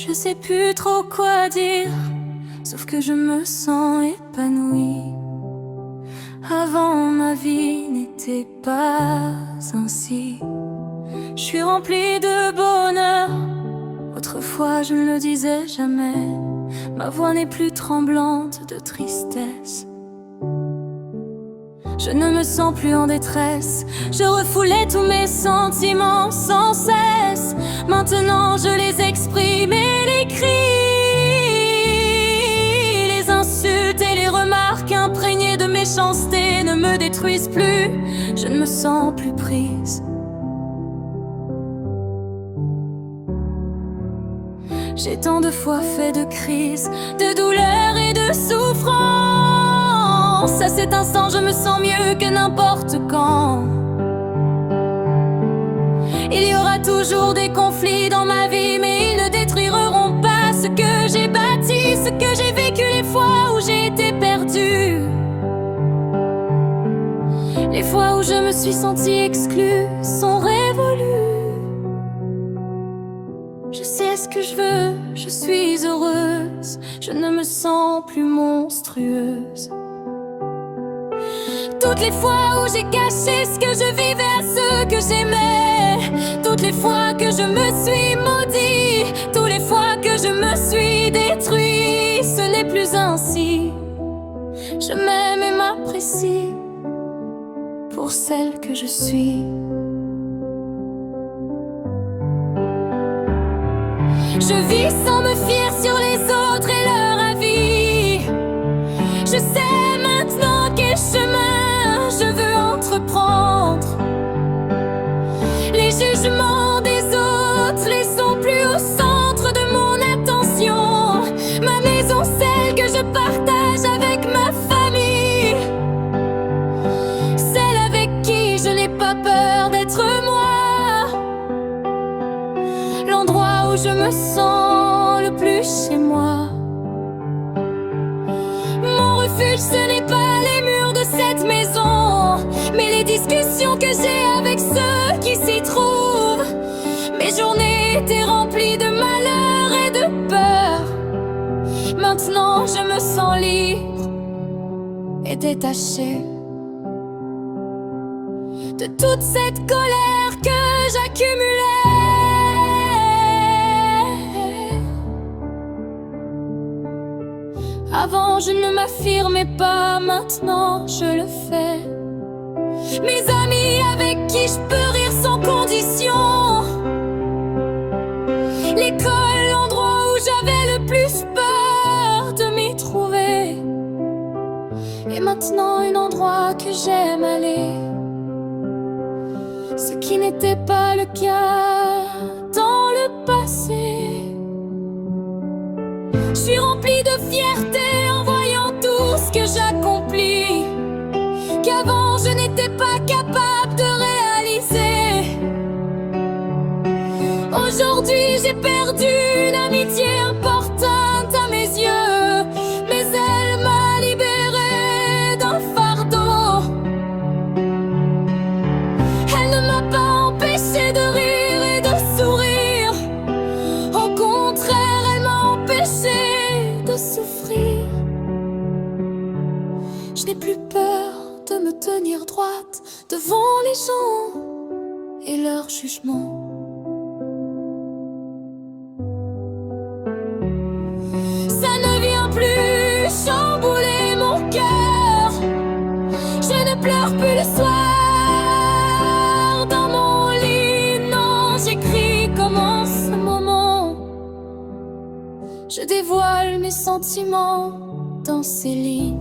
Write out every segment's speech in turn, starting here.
Je sais plus trop quoi dire, sauf que je me sens épanouie. Avant, ma vie n'était pas ainsi. Je suis remplie de bonheur. Autrefois, je ne le disais jamais. Ma voix n'est plus tremblante de tristesse. Je ne me sens plus en détresse. Je refoulais tous mes sentiments sans cesse. Maintenant je les exprime et les cris. Les insultes et les remarques imprégnées de méchanceté ne me détruisent plus. Je ne me sens plus prise. J'ai tant de fois fait de crises, de douleurs et de souffrances. À cet instant, je me sens mieux que n'importe quand. Il y aura toujours des conflits dans ma vie, mais ils ne détruiront pas ce que j'ai bâti, ce que j'ai vécu, les fois où j'ai été perdue, les fois où je me suis sentie exclue sont révolues. Je sais ce que je veux, je suis heureuse. Je ne me sens plus monstrueuse. Toutes les fois où j'ai caché ce que je vivais à ceux que j'aimais, toutes les fois que je me suis maudit, toutes les fois que je me suis détruit, ce n'est plus ainsi. Je m'aime et m'apprécie pour celle que je suis. Je vis sans me fier sur les autres et leur avis. Je sais maintenant quel chemin je veux entreprendre. Les jugements des autres les sont plus au centre de mon attention. Ma maison, celle que je partage avec ma famille, celle avec qui je n'ai pas peur d'être moi, l'endroit où je me sens le plus chez moi. Mon refuge, ce n'est pas les murs de cette maison, mais les discussions que j'ai avec ceux qui s'y trouvent. Mes journées étaient remplies de malheur et de peur. Maintenant je me sens libre et détachée de toute cette colère que j'accumulais. Avant je ne m'affirmais pas, maintenant je le fais. Mes amis avec qui je peux rire sans condition, l'école, l'endroit où j'avais le plus peur de m'y trouver, et maintenant un endroit que j'aime aller, ce qui n'était pas le cas dans le passé. Je suis remplie de fierté en voyant tout ce que j'accomplis, qu'avant je n'étais pas capable de réaliser. Aujourd'hui j'ai perdu une amitié importante à mes yeux, mais elle m'a libérée d'un fardeau. Elle ne m'a pas empêché de rire et de sourire, au contraire elle m'a empêché de souffrir. Je n'ai plus peur de me tenir droite devant les gens et leur jugement. Ça ne vient plus chambouler mon cœur. Je ne pleure plus le soir dans mon lit. Non, j'écris comme en ce moment. Je dévoile mes sentiments dans ces lignes.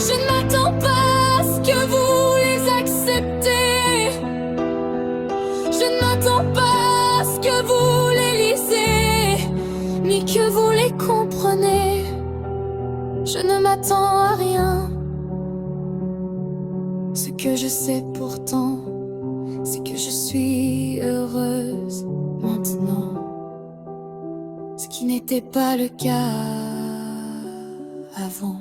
Je ne m'attends pas à ce que vous les acceptez. Je ne m'attends pas à ce que vous les lisez, ni que vous les comprenez. Je ne m'attends à rien. Ce que je sais pourtant, c'est que je suis heureuse maintenant, ce qui n'était pas le cas avant.